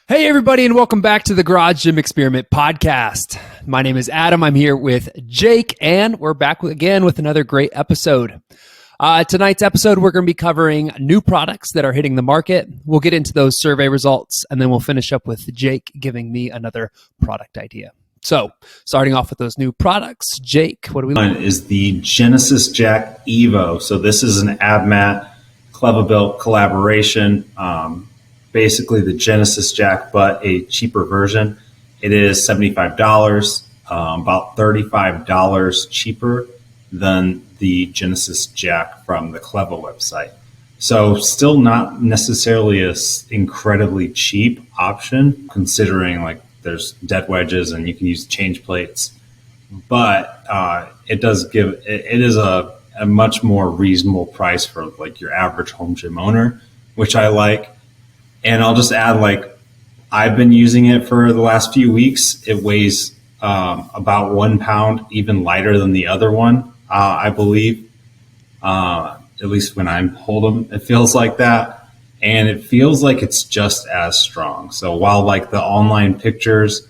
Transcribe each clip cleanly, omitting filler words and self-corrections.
Hey, everybody, and welcome back to the Garage Gym Experiment podcast. My name is Adam. I'm here with Jake, and we're back again with another great episode. Tonight's episode, we're going to be covering new products that are hitting the market. We'll get into those survey results, and then we'll finish up with Jake giving me another product idea. So, starting off with those new products, Jake, what do we One is the Genesis Jack Evo. So this is an AbMat Clevabuilt collaboration. Basically the Genesis Jack, but a cheaper version. It is $75, about $35 cheaper than the Genesis Jack from the Cleva website. So still not necessarily an incredibly cheap option, considering like there's dead wedges and you can use change plates. But it is a much more reasonable price for like your average home gym owner, which I like. And I'll just add, like, I've been using it for the last few weeks. It weighs about 1 pound, even lighter than the other one, I believe. At least when I hold them, it feels like that. And it feels like it's just as strong. So while, like, the online pictures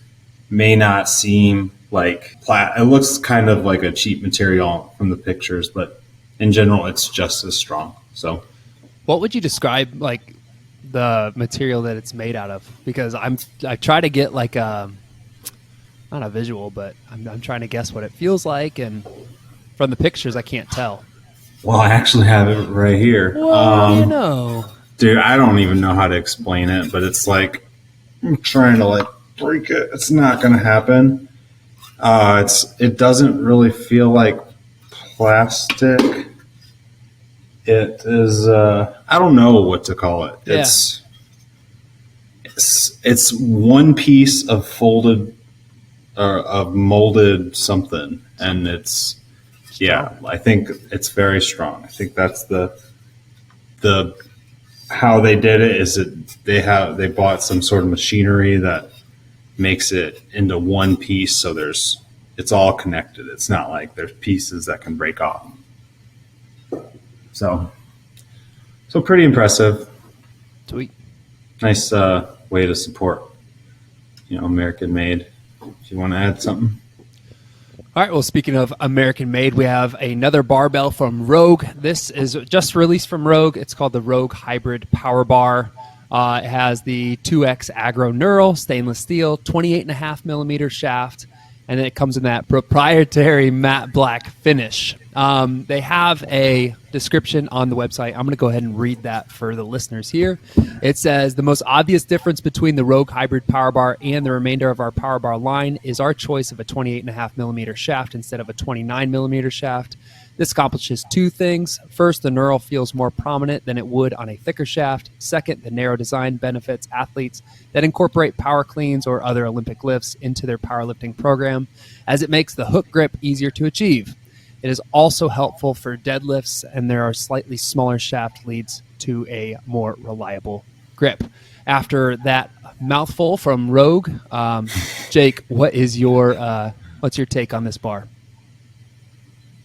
may not seem like it looks kind of like a cheap material from the pictures, but in general, it's just as strong. So what would you describe, like, the material that it's made out of? Because I try to get like not a visual, but I'm trying to guess what it feels like, and from the pictures I can't tell. Well, I actually have it right here. Well, dude, I don't even know how to explain it, but it's like I'm trying to like break it. It's not going to happen. It doesn't really feel like plastic. It is, I don't know what to call it. It's one piece of folded or of molded something. And I think it's very strong. I think that's the how they did it is they bought some sort of machinery that makes it into one piece. So it's all connected. It's not like there's pieces that can break off. So pretty impressive. Sweet. Nice way to support, American made. If you want to add something. All right. Well, speaking of American made, we have another barbell from Rogue. This is just released from Rogue. It's called the Rogue Hybrid Power Bar. It has the 2X Agro Knurl stainless steel, 28.5 millimeter shaft, and then it comes in that proprietary matte black finish. They have a description on the website. I'm going to go ahead and read that for the listeners here. It says, the most obvious difference between the Rogue Hybrid Power Bar and the remainder of our Power Bar line is our choice of a 28.5 millimeter shaft instead of a 29 millimeter shaft. This accomplishes two things. First, the knurl feels more prominent than it would on a thicker shaft. Second, the narrow design benefits athletes that incorporate power cleans or other Olympic lifts into their powerlifting program, as it makes the hook grip easier to achieve. It is also helpful for deadlifts, and there are slightly smaller shaft leads to a more reliable grip. After that mouthful from Rogue, Jake, what's your take on this bar?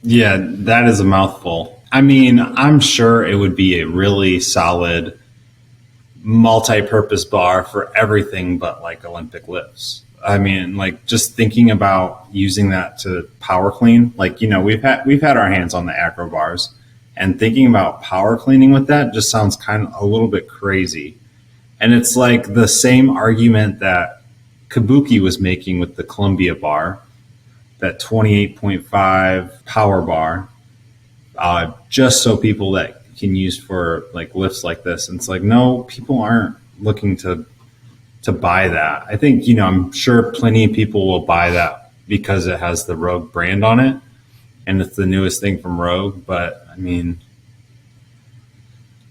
Yeah, that is a mouthful. I mean, I'm sure it would be a really solid multi-purpose bar for everything but like Olympic lifts. I mean, like just thinking about using that to power clean, like, we've had our hands on the acro bars, and thinking about power cleaning with that just sounds kind of a little bit crazy. And it's like the same argument that Kabuki was making with the Columbia bar, that 28.5 power bar, just so people that can use for like lifts like this. And it's like, no, people aren't looking to buy that. I think, I'm sure plenty of people will buy that because it has the Rogue brand on it and it's the newest thing from Rogue. But I mean,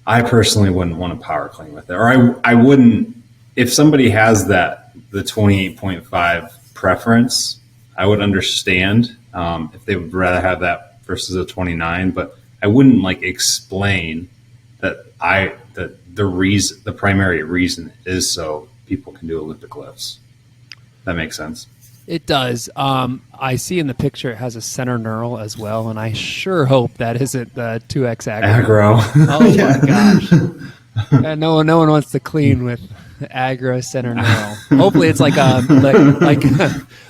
I personally wouldn't want to power clean with it, or I wouldn't, if somebody has the 28.5 preference, I would understand if they would rather have that versus a 29, but I wouldn't like explain that the primary reason is so people can do Olympic lifts. That makes sense. It does. I see in the picture it has a center knurl as well, and I sure hope that isn't the 2X Agro. Agro. Oh yeah. My gosh. Yeah, no one wants to clean with Aggro center neural. Hopefully, it's like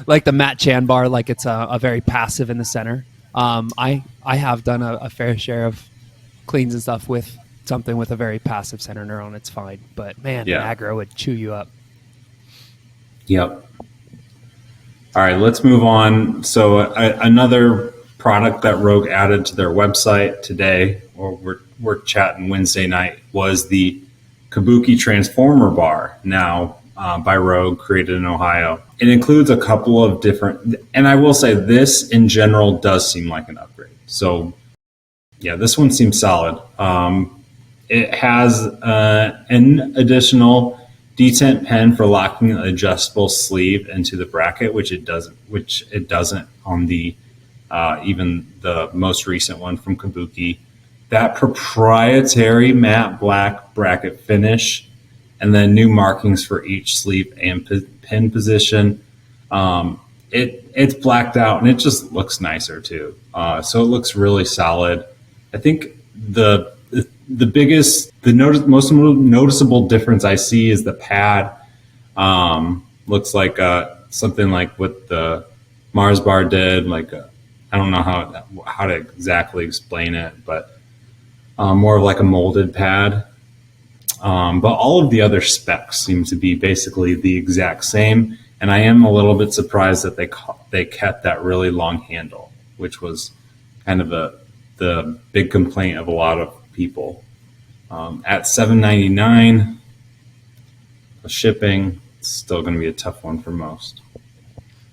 like the Matt Chan bar, like it's a very passive in the center. I have done a fair share of cleans and stuff with something with a very passive center neural, and it's fine. But man, Yeah. aggro would chew you up. Yep. All right, let's move on. So another product that Rogue added to their website today, or we're chatting Wednesday night, was the Kabuki Transformer Bar. Now by Rogue, created in Ohio. It includes a couple of different, and I will say this in general does seem like an upgrade. So yeah, this one seems solid. It has an additional detent pen for locking an adjustable sleeve into the bracket, which it doesn't on the even the most recent one from Kabuki. That proprietary matte black bracket finish, and then new markings for each sleeve and pin position. It's blacked out and it just looks nicer too. So it looks really solid. I think the most noticeable difference I see is the pad. Looks like something like what the Mars bar did. I don't know how to exactly explain it, but more of like a molded pad. But all of the other specs seem to be basically the exact same. And I am a little bit surprised that they kept that really long handle, which was kind of the big complaint of a lot of people. At $7.99, shipping, it's still going to be a tough one for most.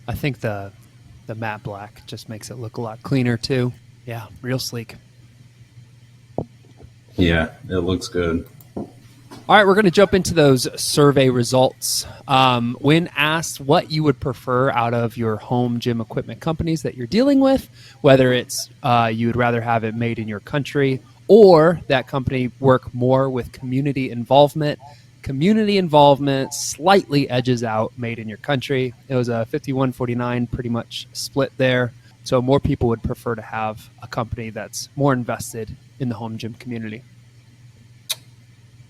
I think the matte black just makes it look a lot cleaner too. Yeah, real sleek. Yeah, it looks good. All right, we're going to jump into those survey results. When asked what you would prefer out of your home gym equipment companies that you're dealing with, whether it's you would rather have it made in your country or that company work more with community involvement slightly edges out made in your country. It was a 51-49 pretty much split there. So more people would prefer to have a company that's more invested in the home gym community.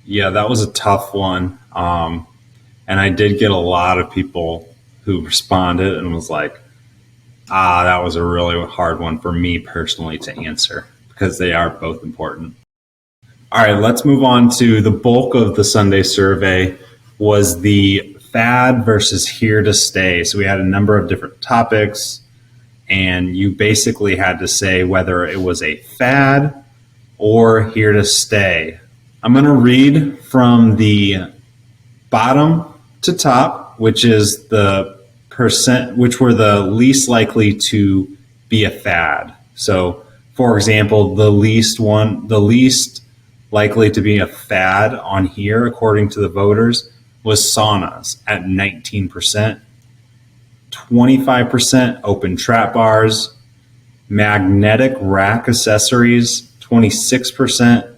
Yeah, that was a tough one. And I did get a lot of people who responded and was like, that was a really hard one for me personally to answer because they are both important. All right, let's move on to the bulk of the Sunday survey was the fad versus here to stay. So we had a number of different topics, and you basically had to say whether it was a fad or here to stay. I'm going to read from the bottom to top, which is the percent, which were the least likely to be a fad. So, for example, the least likely to be a fad on here, according to the voters, was saunas at 19%, 25% open trap bars, magnetic rack accessories, 26%,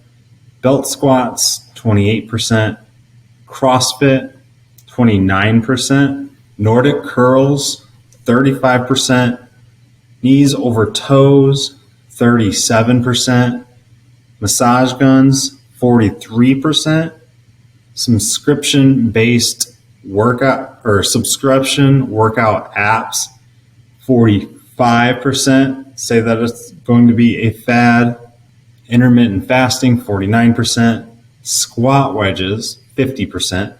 belt squats, 28%, CrossFit, 29%, Nordic curls, 35%, knees over toes, 37%, massage guns, 43%, subscription workout apps, 45% say that it's going to be a fad. Intermittent fasting, 49%, squat wedges, 50%,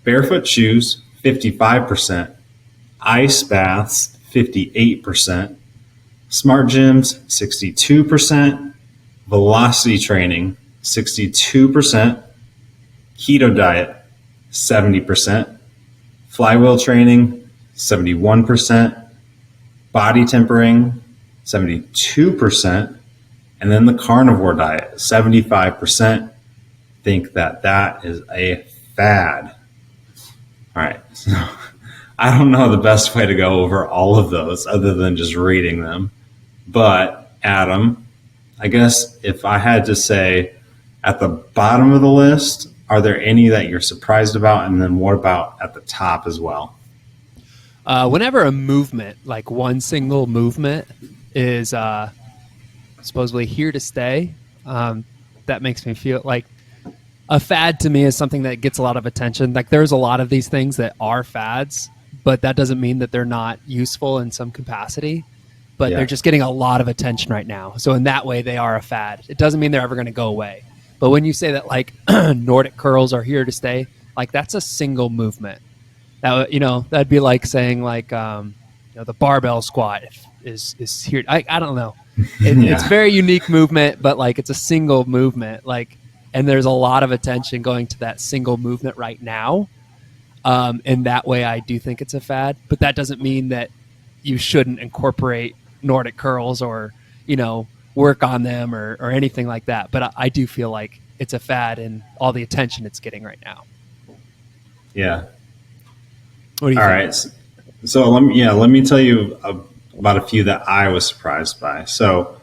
barefoot shoes, 55%, ice baths, 58%, smart gyms, 62%, velocity training, 62%, keto diet, 70%, flywheel training, 71%, body tempering, 72%, and then the carnivore diet, 75% think that is a fad. All right, so I don't know the best way to go over all of those other than just reading them. But Adam, I guess if I had to say at the bottom of the list, are there any that you're surprised about? And then what about at the top as well? Whenever a movement, like one single movement, is supposedly here to stay, that makes me feel like A fad to me is something that gets a lot of attention. Like there's a lot of these things that are fads, but that doesn't mean that they're not useful in some capacity. But Yeah. they're just getting a lot of attention right now. So in that way, they are a fad. It doesn't mean they're ever going to go away. But when you say that like Nordic curls are here to stay, like that's a single movement. That that'd be like saying like the barbell squat is here. I don't know. It's a very unique movement, but like it's a single movement. Like, and there's a lot of attention going to that single movement right now. In that way, I do think it's a fad. But that doesn't mean that you shouldn't incorporate Nordic curls or work on them or anything like that. But I do feel like it's a fad and all the attention it's getting right now. Yeah. What do you All think? right. So let me tell you about a few that I was surprised by. So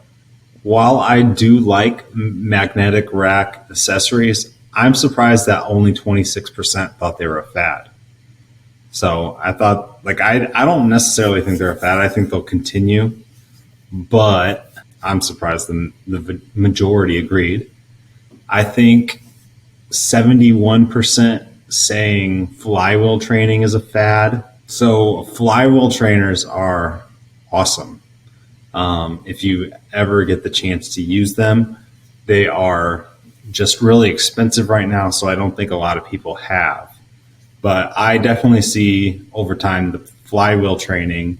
while I do like magnetic rack accessories, I'm surprised that only 26% thought they were a fad. So I thought, like, I don't necessarily think they're a fad. I think they'll continue, but I'm surprised the majority agreed. I think 71% saying flywheel training is a fad. So flywheel trainers are awesome. If you ever get the chance to use them, they are just really expensive right now. So I don't think a lot of people have. But I definitely see over time the flywheel training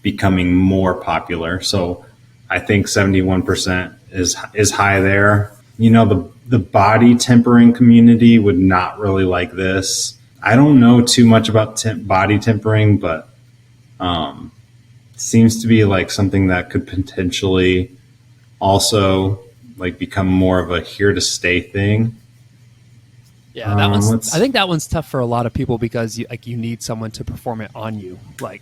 becoming more popular. So I think 71% is high there. The body tempering community would not really like this. I don't know too much about body tempering, but seems to be like something that could potentially also like become more of a here to stay thing. Yeah, I think that one's tough for a lot of people because you need someone to perform it on you. Like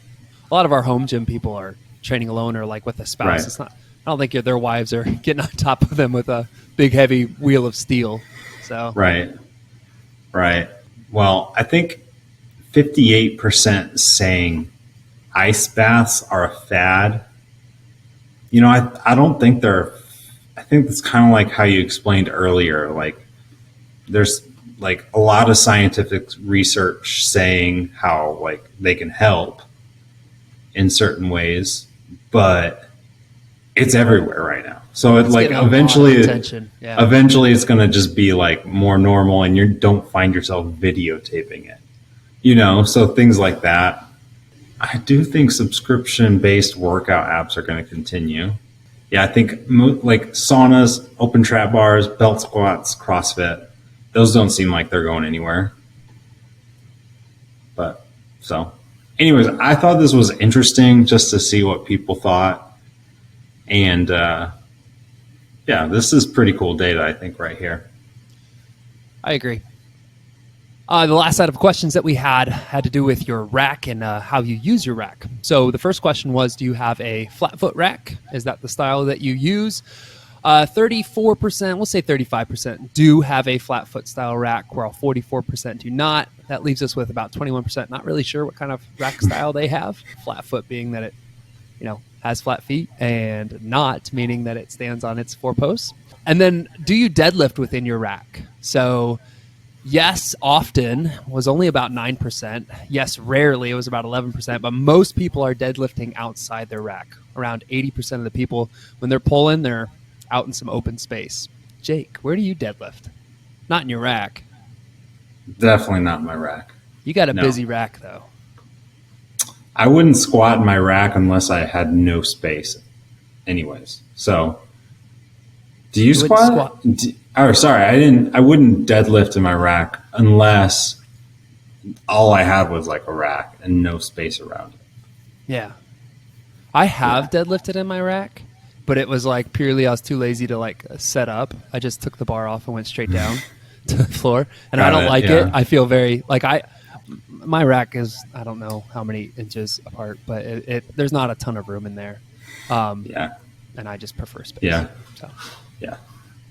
a lot of our home gym people are training alone or like with a spouse. Right. It's not. I don't think their wives are getting on top of them with a big heavy wheel of steel. So Right. Well, I think 58% saying ice baths are a fad. I don't think they're. I think it's kind of like how you explained earlier. Like there's like a lot of scientific research saying how like they can help in certain ways, but it's everywhere right now. So it's like eventually it's going to just be like more normal and you don't find yourself videotaping it, so things like that. I do think subscription based workout apps are going to continue. Yeah. I think like saunas, open trap bars, belt squats, CrossFit, those don't seem like they're going anywhere. But so anyways, I thought this was interesting just to see what people thought. And this is pretty cool data, I think, right here. I agree. The last set of questions that we had to do with your rack and how you use your rack. So the first question was, do you have a flat foot rack? Is that the style that you use? 34%, we'll say 35% do have a flat foot style rack, while 44% do not. That leaves us with about 21% not really sure what kind of rack style they have. Flat foot being that it, has flat feet, and not meaning that it stands on its four posts. And then, do you deadlift within your rack? So yes, often was only about 9%. Yes, rarely it was about 11%, but most people are deadlifting outside their rack. Around 80% of the people, when they're pulling, they're out in some open space. Jake, where do you deadlift? Not in your rack. Definitely not in my rack. You got a busy rack, though. I wouldn't squat in my rack unless I had no space anyways. So do you squat? I wouldn't deadlift in my rack unless all I had was like a rack and no space around it. Yeah. I have deadlifted in my rack, but it was like purely I was too lazy to like set up. I just took the bar off and went straight down to the floor. And I don't like it. I feel very like my rack is, I don't know how many inches apart, but there's not a ton of room in there. And I just prefer space. Yeah. So. Yeah.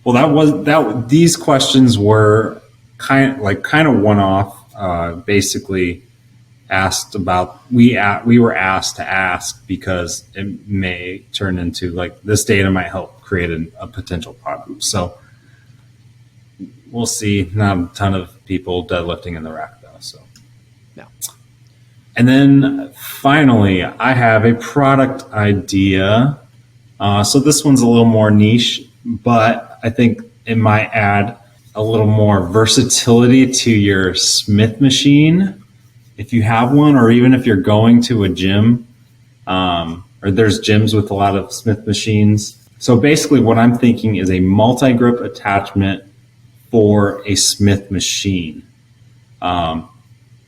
Well, these questions were kind of one off, basically asked about, we were asked to ask because it may turn into like this data might help create a potential problem. So we'll see. Not a ton of people deadlifting in the rack though. So, No. And then finally, I have a product idea. So this one's a little more niche, but I think it might add a little more versatility to your Smith machine if you have one, or even if you're going to a gym, or there's gyms with a lot of Smith machines. So basically what I'm thinking is a multi-grip attachment for a Smith machine. I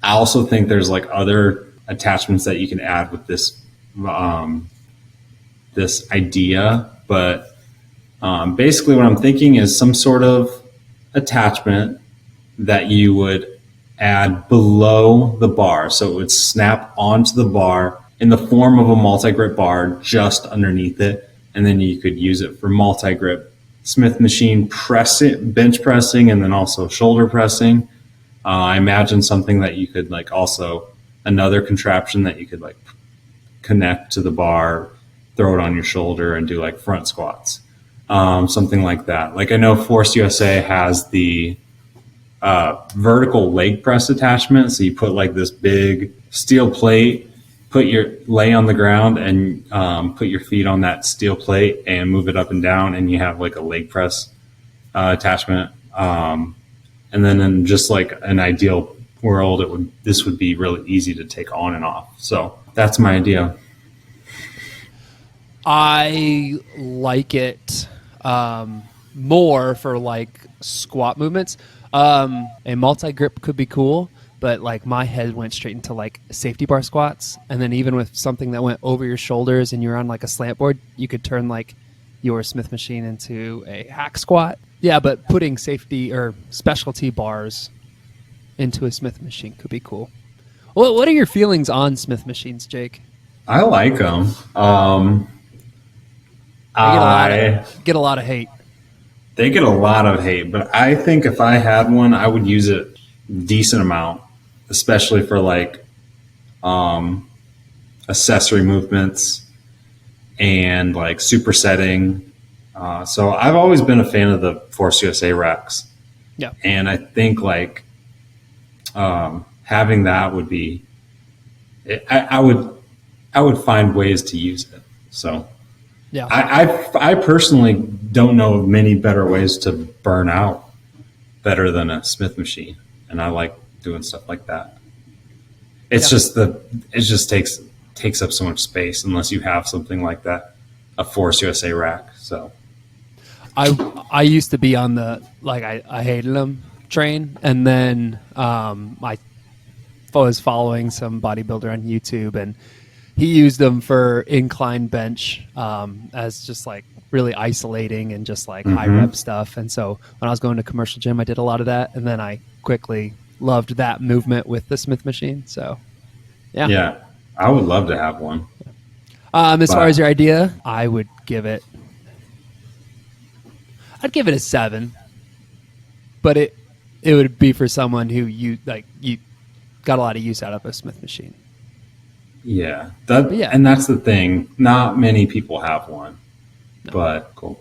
also think there's like other attachments that you can add with this this idea, but basically what I'm thinking is some sort of attachment that you would add below the bar. So it would snap onto the bar in the form of a multi-grip bar just underneath it. And then you could use it for multi-grip Smith machine bench pressing, and then also shoulder pressing. I imagine something that you could like also another contraption that you could like connect to the bar, throw it on your shoulder and do like front squats. Something like that. Like I know Force USA has the vertical leg press attachment. So you put like this big steel plate, lay on the ground and put your feet on that steel plate and move it up and down, and you have like a leg press attachment. And then in just like an ideal world, this would be really easy to take on and off. So that's my idea. I like it more for like squat movements. A multi-grip could be cool, but like my head went straight into like safety bar squats. And then even with something that went over your shoulders and you're on like a slant board, you could turn like your Smith machine into a hack squat. Yeah, but putting safety or specialty bars into a Smith machine could be cool. What are your feelings on Smith machines, Jake? I like them. Get a lot of hate. They get a lot of hate, but I think if I had one, I would use it a decent amount, especially for like accessory movements and like supersetting. So I've always been a fan of the Force USA racks. Yeah. And I think like having that would be, I would find ways to use it. So yeah, I personally don't know of many better ways to burn out better than a Smith machine, and I like doing stuff like that. It's just it just takes up so much space unless you have something like that, a Force USA rack. So I used to be on the like I hated them train, and then I was following some bodybuilder on YouTube, and he used them for incline bench as just like really isolating and just like high rep stuff. And so when I was going to commercial gym, I did a lot of that, and then I quickly loved that movement with the Smith machine. So yeah, I would love to have one. As far as your idea, I'd give it a 7, but it would be for someone who you got a lot of use out of a Smith machine. Yeah, and that's the thing. Not many people have one, but cool.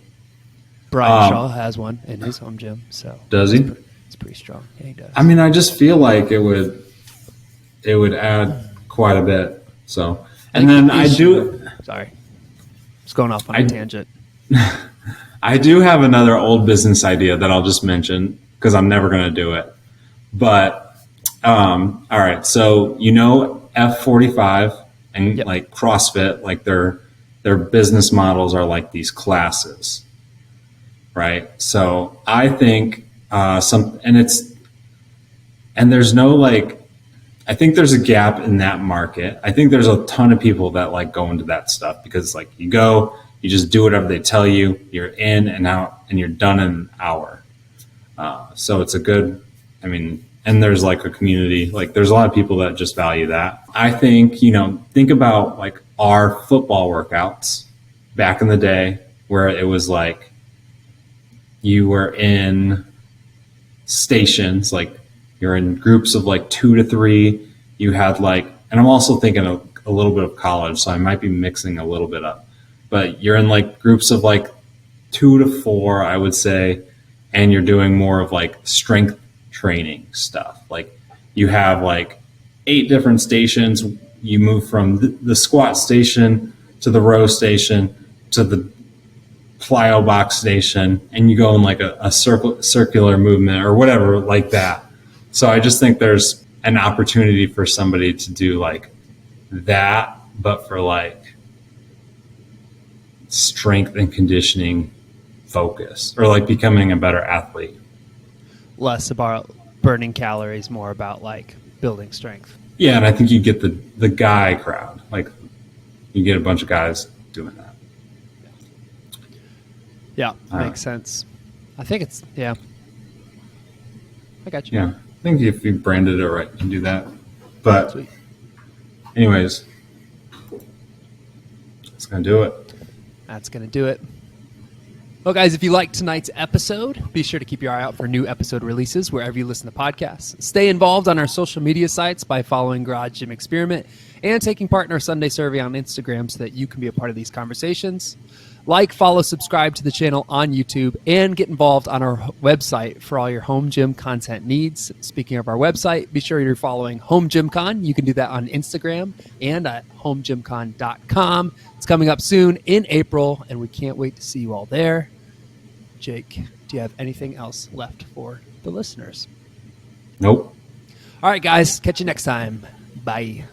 Brian Shaw has one in his home gym. So does he? It's pretty strong. Yeah, he does. I mean, I just feel like it would add quite a bit. So, and then I do. Sorry, it's going off on a tangent. I do have another old business idea that I'll just mention because I'm never going to do it. But all right, so F45 and like CrossFit, like their business models are like these classes, right? So I think there's no like, I think there's a gap in that market. I think there's a ton of people that like go into that stuff because like you just do whatever they tell you, you're in and out, and you're done in an hour. So it's and there's like a community, like there's a lot of people that just value that. I think, think about like our football workouts back in the day where it was like you were in stations, like you're in groups of like 2 to 3. You had like, and I'm also thinking of a little bit of college, so I might be mixing a little bit up, but you're in like groups of like 2 to 4, I would say. and you're doing more of like strength training stuff. Like you have like 8 different stations. You move from the squat station to the row station to the plyo box station, and you go in like a circular movement or whatever like that. So I just think there's an opportunity for somebody to do like that, but for like strength and conditioning focus, or like becoming a better athlete. Less about burning calories, more about like building strength. Yeah, and I think you get the guy crowd. Like you get a bunch of guys doing that. Yeah, makes sense. I think it's, yeah. I got you. Yeah, I think if you branded it right, you can do that. But Sweet. anyways, that's going to do it. That's going to do it. Well, guys, if you liked tonight's episode, be sure to keep your eye out for new episode releases wherever you listen to podcasts. Stay involved on our social media sites by following Garage Gym Experiment and taking part in our Sunday survey on Instagram so that you can be a part of these conversations. Like, follow, subscribe to the channel on YouTube, and get involved on our website for all your home gym content needs. Speaking of our website, be sure you're following Home Gym Con. You can do that on Instagram and at homegymcon.com. It's coming up soon in April, and we can't wait to see you all there. Jake, do you have anything else left for the listeners? Nope. All right, guys. Catch you next time. Bye.